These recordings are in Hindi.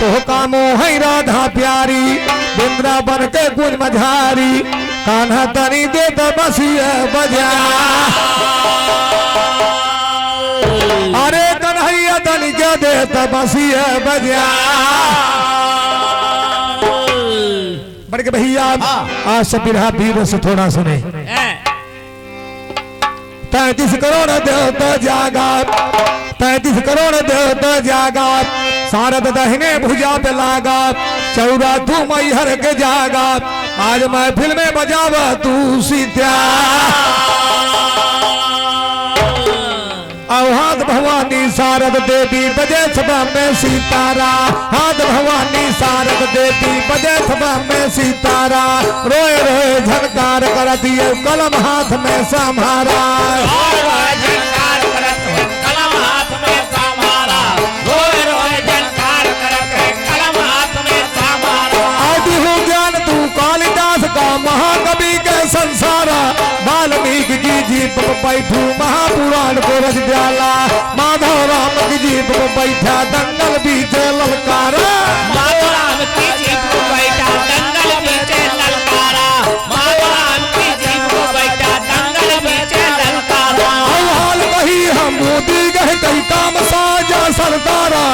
तो कामो है राधा प्यारी वृंदावन के कुल मझारी कान्हा तनी दे तो बसिया बजा अरे कन्हैया तनी के दे तो बसिया बजा बड़ के भैया आज से बिरहा वीर से थोड़ा सुने 33 करोड़ देवता जागा 33 करोड़ देवता जागा शारद दहिने भुजा पे लागा चौरा तू मैहर के जागा आज महफिल में बजावा तू सीता हाथ भवानी शारद देवी बजे सभा में सीतारा हाथ भवानी शारद देवी बजे सभा में सीतारा रोए रोए झनकार कर दिए कलम हाथ में संभारा कलम हाथ में संभारा रोए रोए झनकार करत कलम हाथ में संभारा आदि हो ज्ञान तू कालिदास का महाकवि के संसारा वाल्मीकि की जीप पर बैठू महापुराण को रच डाला माधव राम की जीप पर बैठा दंगल बीच ललकारा माधव राम की जीप पर बैठा दंगल बीच ललकारा माधव राम की जीप पर बैठा दंगल बीच ललकारा हाल वही हम मोदी गए कई काम साजा सरदारा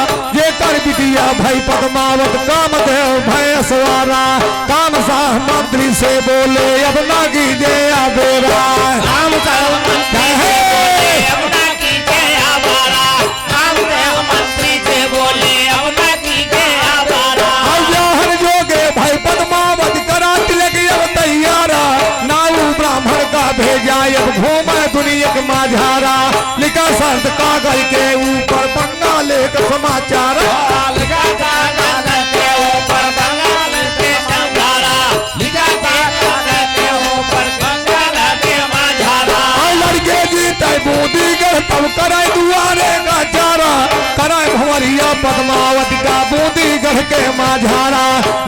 ये कर बिटिया भाई पद्मावत कामदेव भय सवारा काम साह मंत्री से बोले अब ना कीजिए बेरा राम सर्व मंत्री से बोले अब ना कीजिए आवारा कामदेव मंत्री से बोले अब ना कीजिए आवारा हर जोगे भाई पद्मावत करा तिलक अब तैयारा नाऊ ब्राह्मण का भेजा अब घूमे दुनिया के माझारा लिखा शर्त कागज के ऊपर बंगाल एक समाचार लिखा कागज के ऊपर बंगाल के संघारा लिखा कागज के ऊपर बंगाल के माझारा लड़के जीते मोदी गढ़ तब कराए दुआरे का चारा कराए भंवरिया पद्मावती का मोदी गढ़ के माझारा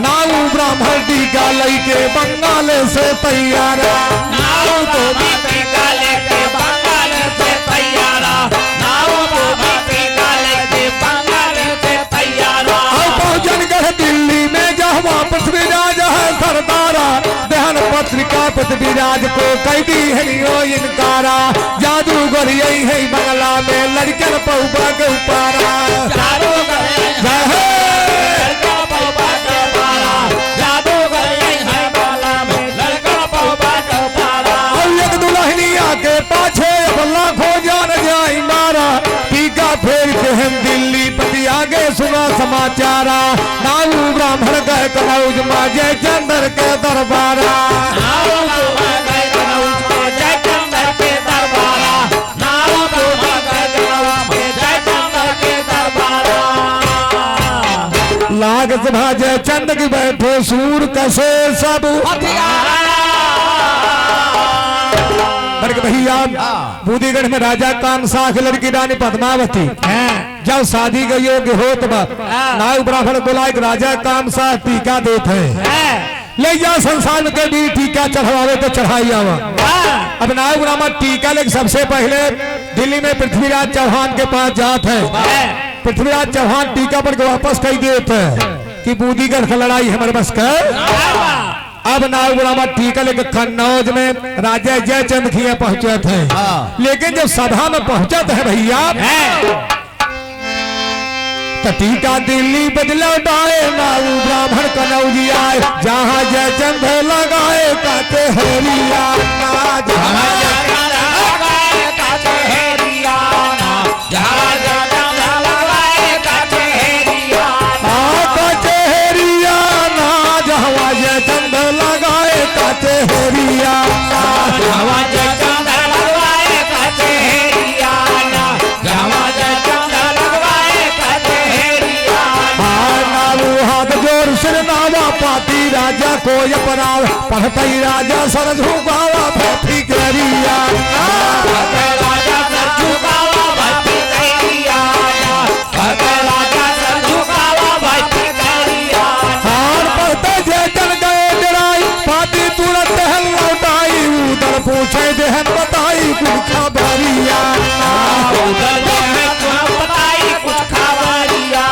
नाऊ ब्राह्मण टीका लैके बंगाल से तैयारा नाऊ तो भी टीका लेके बंगाल से तैयारा नाऊ तो भी टीका लेके बंगाल से तैयारा पहुंचन गढ़ दिल्ली में जहाँ पृथ्वीराज है सरदारा दहन पत्रिका पृथ्वीराज को कैदी है यो इनकारा जादूगर यही है बंगला में लड़कन पहुबा के उपारा जादूगर जय हो लड़का पहुबा के पारा जादूगर यही है बंगला में लड़का पहुबा के पारा एक दुल्हनिया के पाछे अब लाखों जान जाई मारा टीका फेर के हम दिल्ली पति आगे सुना समाचारा नाऊ ब्राह्मण गए कनौज माजे चंद्र के दरबारा नाऊ तो गए कनौज में जय चंद्र के दरबारा नाऊ तो गए कनौज में जय चंद्र के दरबारा लाग सभा जय चंद्र की बैठे सूर कसे सब भैया बूदीगढ़ में राजा कामसाख लड़की रानी पद्मावती जब शादी का योग्य हो तो नाग ब्राह्मण बोला एक राजा कामसाख टीका देते हैं ले जा संसार के भी टीका चढ़वावे तो चढ़ाई आवा अब नाग ब्राह्मण टीका लेके सबसे पहले दिल्ली में पृथ्वीराज चौहान के पास जाते हैं पृथ्वीराज चौहान टीका पर वापस कही देते हैं कि बूदीगढ़ की लड़ाई हमारे बस कर अब नाग ब्राह्मण टीका लेकर कन्नौज में राजा जयचंद खिया पहुंचे थे लेकिन जब सभा में पहुंचा है भैया तो टीका दिल्ली बदला डाले नाग ब्राह्मण कन्नौजी आए जहाँ जयचंद लगाए काटे हरिया जयचंद लगाए काटे हरिया हाथ जोर सिर नावा पाती राजा को अपराव पढ़ती राजा सर झुकावा भक्ति करिया पूछे देहन बताई कुछ खबरिया बताई कुछ खबरिया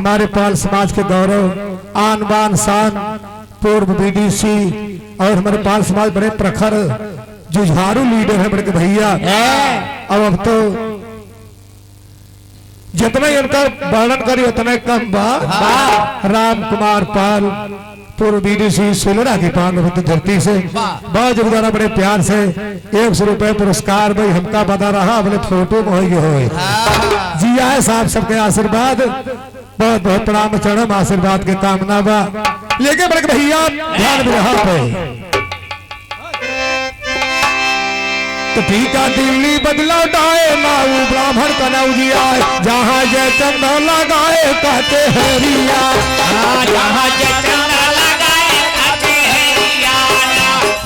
हमारे पाल समाज के गौरव आन बान शान पूर्व बीडीसी और हमारे पाल समाज बड़े प्रखर जुझारू लीडर है बड़े के भैया। अब तो जितना ही उनका वर्णन करी उतना कम बा। राम कुमार पाल पूर्व बीडीसी सिलरा की पान धरती से बहुत जोरदार बड़े प्यार से 100 रुपए पुरस्कार भाई हमका बता रहा अपने फोटो में हो जिया है साहब सबके आशीर्वाद बहुत बहुत प्रणाम चरण आशीर्वाद के कामना बा लेके बड़े भैया ध्यान में रहा पे तो ठीक है दिल्ली बदला डाए नाऊ ब्राह्मण कनऊ जिया जहाँ जय चंदा लगाए कहते हरिया जहाँ जय चंदा लगाए कहते हरिया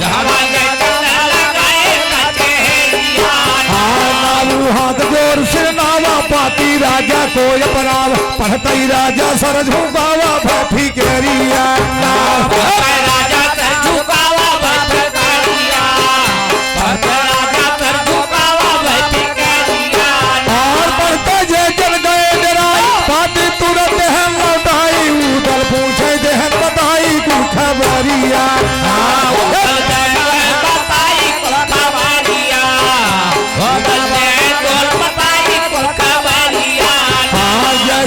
जहाँ जय चंदा लगाए कहते हरिया नाऊ हाथ जोर से नावा पाती राजा को अपराव पढ़ता ही राजा सर झुकावा भाभी केरिया राजा सर झुकावा भाभी केरिया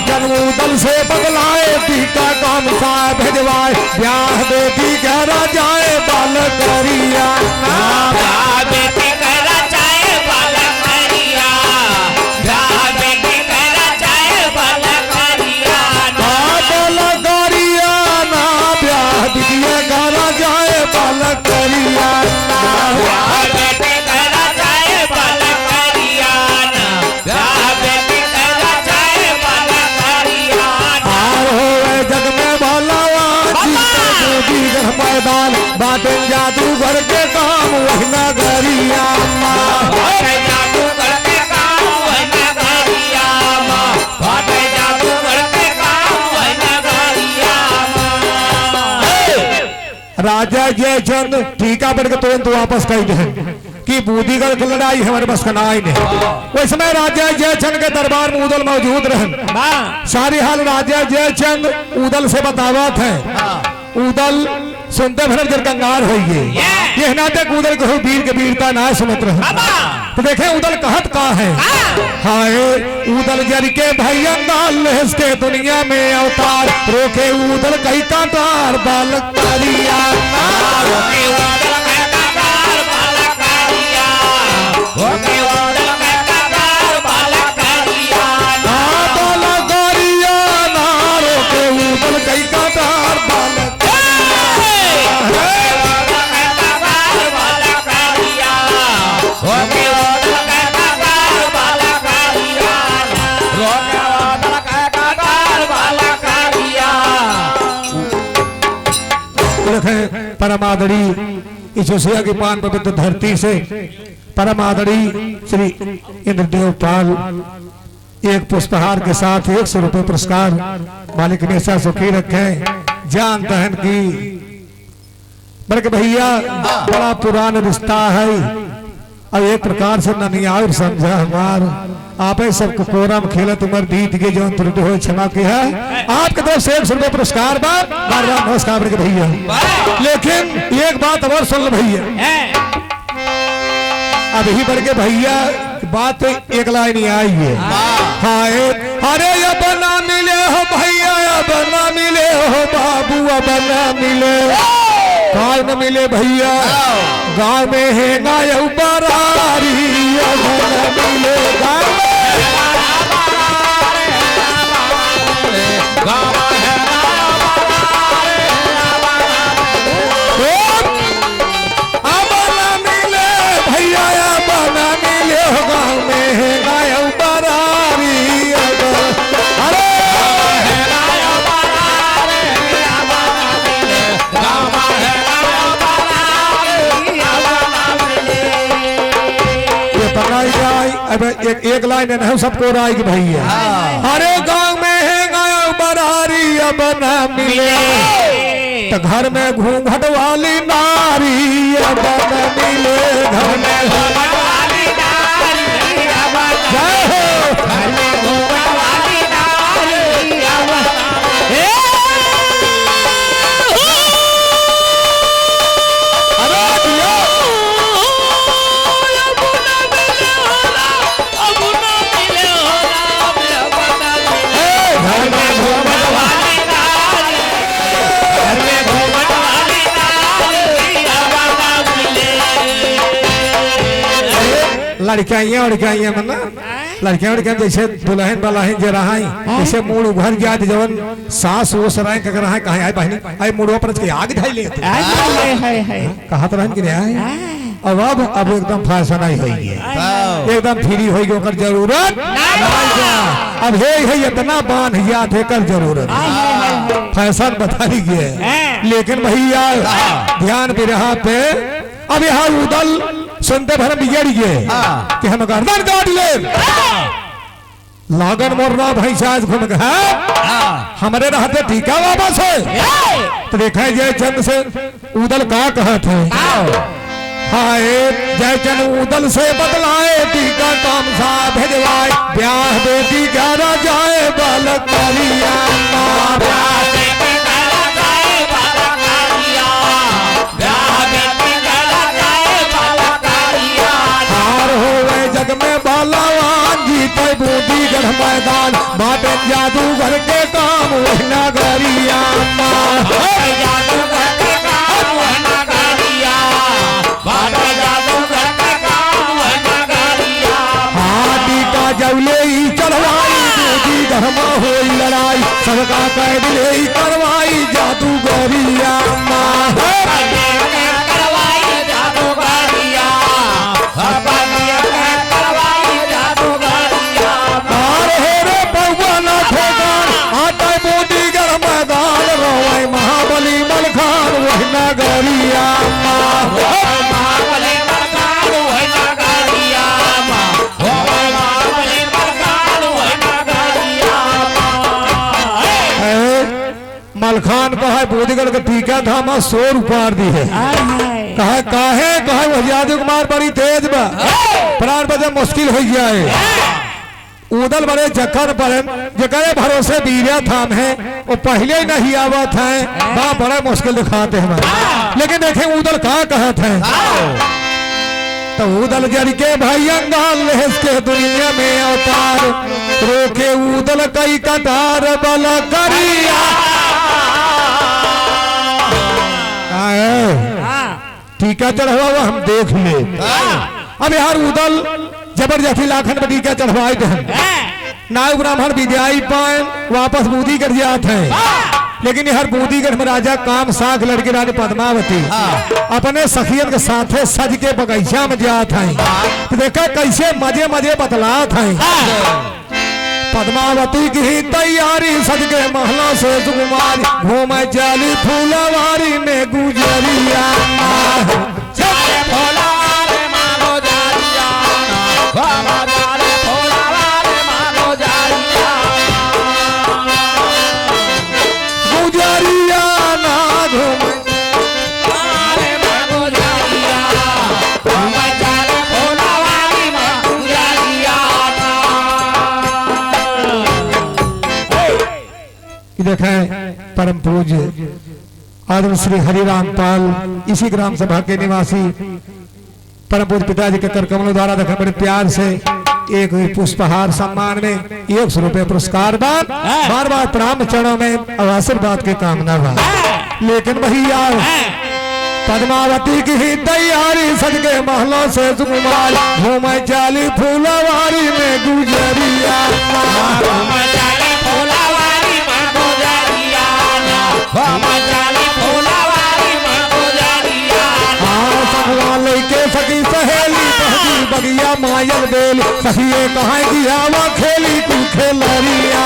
जन्मोदल से बदलाए टीका काम सा भेजवाए ब्याह बेटी कह जाए बालक करिया बेटी कह जाए बालक करिया बेटी कह जाए बालक करिया बालक करिया ना ब्याह दिया कह जाए बालक करिया बेटी कह जाए बालक करिया बेटी कह जाए बालक करिया जग में मैदान बातें जादूगर के काम वही नगरिया जादूगर के काम वही नगरिया जादूगर के काम वही नगरिया राजा जयचंद ठीका बढ़ के तुरंत वापस कही दे कि बूदीगढ़ की लड़ाई हमारे बस का नाई नहीं। उस समय राजा जयचंद के दरबार में उदल मौजूद रहे सारी हाल राजा जयचंद उदल से बतावत है उदल सुनते भर जल कंगार हो ये नाते उदल को वीर के वीरता ना सुनत रहे तो देखे उदल कहत का है हाय उदल जर के भैया के दुनिया में अवतार रोके उदल कई कांटार बालक करिया परमादड़ी जोशिया की पान पवित्र धरती से परमादड़ी श्री इंद्रदेव पाल एक पुष्पहार के साथ 100 रुपए पुरस्कार मालिक ने ऐसा सुखी रखे जान तहन की बल्कि भैया बड़ा पुराना रिश्ता है और एक प्रकार से ननियार समझा हमार आप सबको कोरम खेलत उम्र बीत के जो त्रुटि हो क्षमा की है आपके तरफ से 100 रुपए पुरस्कार बार बार नमस्कार बल्कि भैया लेकिन एक बात और सुन लो भैया अब ही बढ़ के भैया बात एक लाइन ही आई है हाय अरे अब ना मिले हो भैया अब ना मिले हो बाबू अब ना मिले गाय न मिले भैया गाँव में है गाय बरारी अब न मिले अब न मिले भैया अब न मिले गाँव में है गाय बरारी अरे अब एक लाइन है सबको राय की भैया अरे गांव में है गाय बरारी अब न मिले तो घर में घूंघट वाली नारी अब न मिले घर में घूंघट वाली नारी अब जय हो घर में घूंघट वाली नारी अब लड़कियां मना लड़कियां जैसे दुल्हन बलहन जे रहा जैसे मूड उभर गया जवन सास वो सराय कर रहा है कहा आए बहनी आई मूडवा पर के आग ढाई ले कहा तो रहन के आए अब एकदम फैशन आई होगी एकदम फ्री होगी ओकर जरूरत अब है इतना बांध याद है कर जरूरत फैशन बता गया लेकिन भैया ध्यान भी रहा पे अब यहाँ उदल सुनते भर बिगड़ गए कि हम गर्दन काट ले लागन मोर्रा भैंसा घूम गया हमारे रहते टीका वापस है तो देखा जय चंद से उदल का कहते हाय जय चंद उदल से बदलाए टीका काम सा भेजवाए ब्याह बेटी ग्यारह जाए बाल करिया जग में बालावान जीते बूंदीगढ़ मैदान बाटे जादूगर के काम वही नगरिया टीका जवले ही चढ़वाई बूंदीगढ़ में हुई लड़ाई सबका कैद ले करवाई जादूगरिया महाबली मलखान वही नगरिया मलखान कहा बूंदीगढ़ का टीका धामा 100 रुपया दी है कहा काहे वो यादव कुमार बड़ी तेज बा प्राण बदल मुश्किल हो जाए उदल बड़े जखन पर जगह भरोसे बीरिया थाम है वो पहले ही नहीं आवत है बड़ा मुश्किल दिखाते हैं लेकिन देखें उदल कहा कहत है तो उदल जड़ के भाई अंगाल के दुनिया में अवतार रोके उदल कई कतार बल करिया टीका चढ़वा हुआ हम देख ले अब यार उदल जबरदस्ती लाखन में टीका चढ़वाए थे नाग ब्राह्मण विद्याई पाए वापस बूंदीगढ़ जाते हैं लेकिन हर बूंदीगढ़ में राजा काम साख लड़के रानी पद्मावती अपने सखियन के साथे सज के बगीचा में जात हैं तो देखा कैसे मजे मजे बतलात हैं पद्मावती की ही तैयारी सज के महला से सुकुमारी घूमे जाली फूलवारी में गुजरिया गुजरिया ना घूमे देखें परम पूज्य आदरणीय श्री हरिराम पाल इसी ग्राम सभा के निवासी परम पूज्य पिताजी के कर कमलों द्वारा देखा बड़े प्यार से एक पुष्पहार सम्मान में 100 रुपये पुरस्कार बाद बार बार प्रणाम चरणों में आशीर्वाद के कामना बा लेकिन भैया पद्मावती की ही तैयारी सज के महलों से सुकुमार घूमे चाली फूलवारी में गुजरिया लेके सखी सहेली पहली बगिया मायल बेल सखिए कहाँ गियावा खेली तू खेलरिया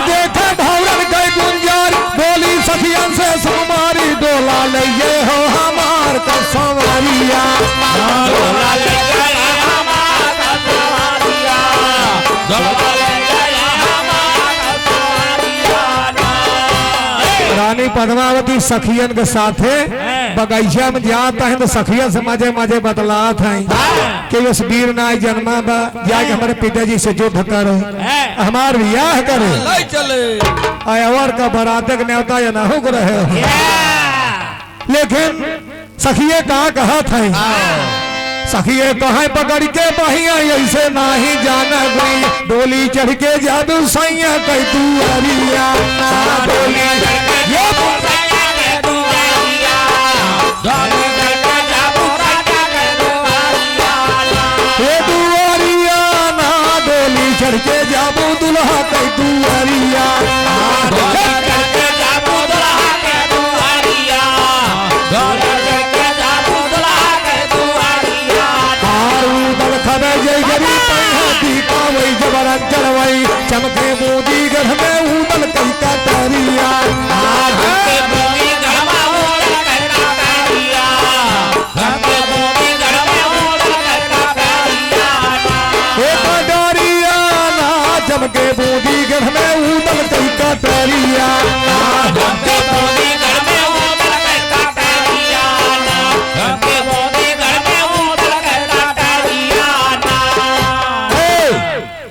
देखा भौरन गई गुंजार बोली सखियन से सुमारी डोला ले हो हमार का संवरिया रानी पद्मावती सखियन के साथे बगीचा में जाता है तो सखियन से मजे मजे बतलात हैं कि उस वीर नाय जन्मा बा जाके हमारे पिताजी से युद्ध करे हमार ब्याह करे अवर का बरातक न्योता या ना हो रहे लेकिन सखिये कहा था सखिए कहे पकड़ के बहिया ऐसे नाही जाना गई डोली चढ़ के जादू सैया कई तू अरिया डोली ये दुआरिया ना डोली चढ़ के जाबू दुल्हा कई दुआरिया चढ़वाई चमके मोदी गढ़ में उदल कई का तरिया चमके बूंदी गढ़ में उदल कई का तरिया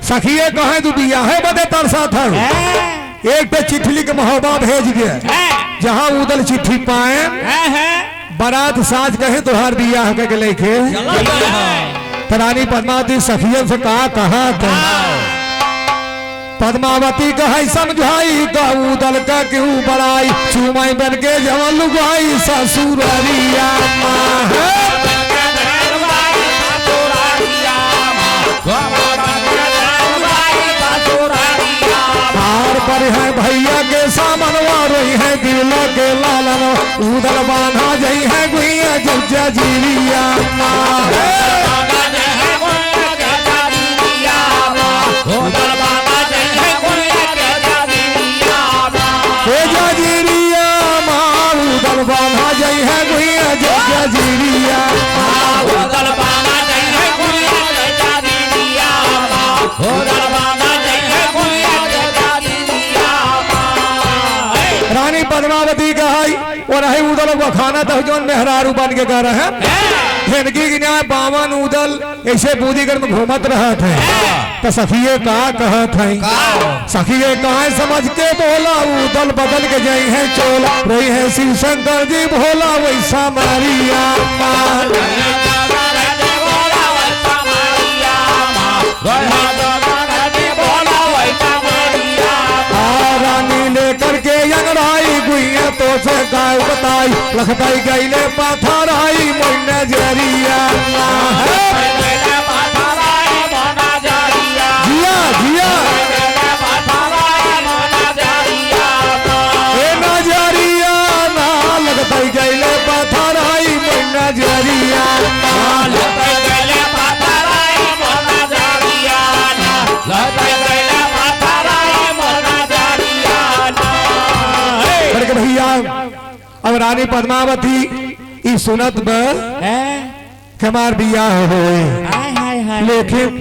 सखिए कहे तू बिया है बदे तरसा था एक पे चिट्ठी लिख महोबा भेज गया जहां उदल चिट्ठी पाए बारात साज कहे तुहार बिया है के लेके रानी पद्मावती सखियन से कहा था पद्मावती कहे समझाई का उदल का क्यों बड़ाई चुमाई बन के जवन लुगाई ससुरारिया पर है भैया के सामनवा रही है दिल के लालन उदल बांधा जई है गुइया जब जजीरिया जजीरिया माँ उदल बांधा जई है गुइया जब जजीरिया रानी पद्मावती कहाई और है उदल को खाना था जो मेहरारू बन के कह रहे हैं की न्याय बावन उदल ऐसे बूदीगढ़ में घूमत रहा थे तो सखिए का कहत है सखिए कहा समझ के बोला उदल बदल के जाई है चोला रही है शिव शंकर जी भोला वैसा मारिया रानी लेकर के अंगड़ाई गुइया तो से गाय बताई लखताई गईले पाथराई मन जरिया जिया जिया नजरिया ना लगताई गईले पाथराई मन जरिया भैया अब रानी पद्मावती इस सुनत हमार बिया हो लेकिन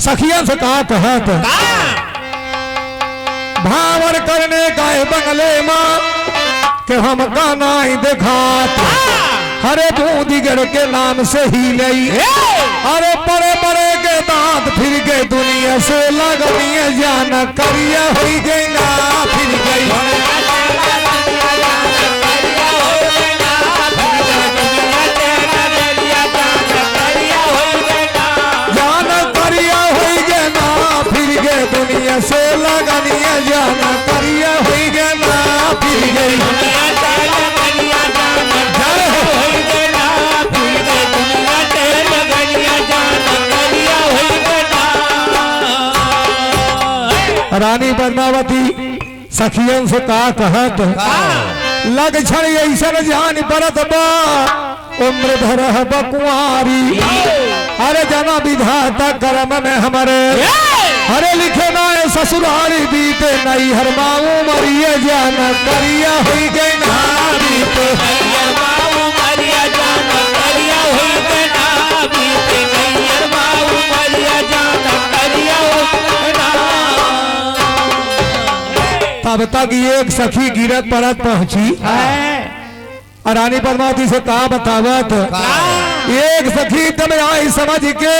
सखिया से कहा भावर करने गए बंगले माँ के हम का नहीं दिखात हरे बूंदीगढ़ के नाम से ही नहीं अरे बड़े बड़े के दांत फिर गए दुनिया से लगनिया जाना करिया हो गई ना फिर गई दुनिया से लगनिया जाना करिया हुई गया ना फिर गई रानी पद्मावती सखियन से का कहत लग छड़ ऐसा जान परत बा उम्र भर बकुआरी अरे जना विधाता कर्म में हमारे अरे लिखे ना ससुरारी बीते नहीं हर माऊ मरिए जाना करिया हुई गई ना बीते तब तक एक सखी गिरत परत पहुंची रानी पद्मावती से कहा बतावत एक सखी तब आई समझ के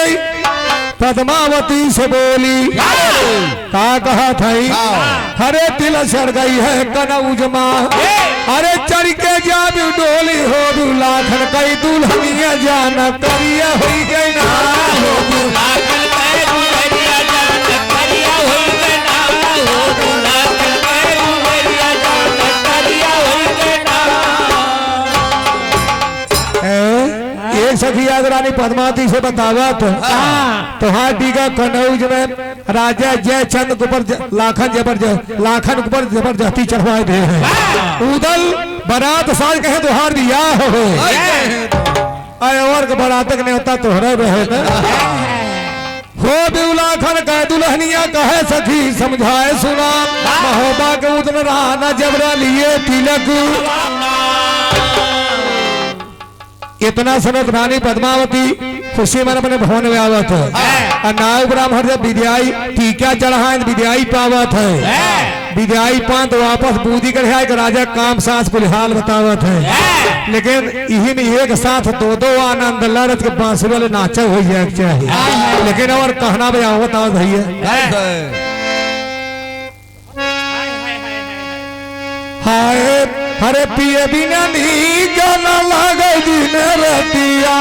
पद्मावती से बोली का कहा था हरे तिल चढ़ गई है कनौज माँ अरे चढ़ के जा भी डोली हो भी लाखन कई दुल्हनिया जाना करिया हुई गई ना हो लाखन कई दुल्हनिया जाना करिया हुई गई ना हो लाखन कई दुल्हनिया जाना करिया हुई गई ना। एक सखी रानी पद्मावती से बतावा तो हाँ डीगा कनौज में राजा जयचंद के ऊपर लाखन के ऊपर जबरदस्ती चढ़वाए दे हैं उदल बारात साज कहे तुहार दिया हो और बारातक ने होता तोहरा रहे ना हो बिलाखन कह दुल्हनिया कहे सखी समझाए सुना महोबा के उदन रहा न जबरा लिए तिलक इतना समय रानी पद्मावती खुशी मन अपने भवन में आवत है नाव ब्राह्मण जब विद्याई टीका चढ़ाए विद्याई पावत है विद्याई पांत वापस बूदी कर राजा काम सास को हाल बतावत है लेकिन यही में एक साथ दो आनंद लड़त के बांसुरी वाले नाचा हो जाए चाहिए लेकिन और कहना बजावत आवत भैया हाय हरे पिए बिना नी गाना लागे दिन रतिया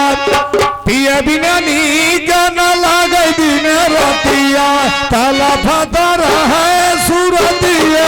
पिए बिना नी गाना लागे दिन रतिया ताला फतर है सूरतिया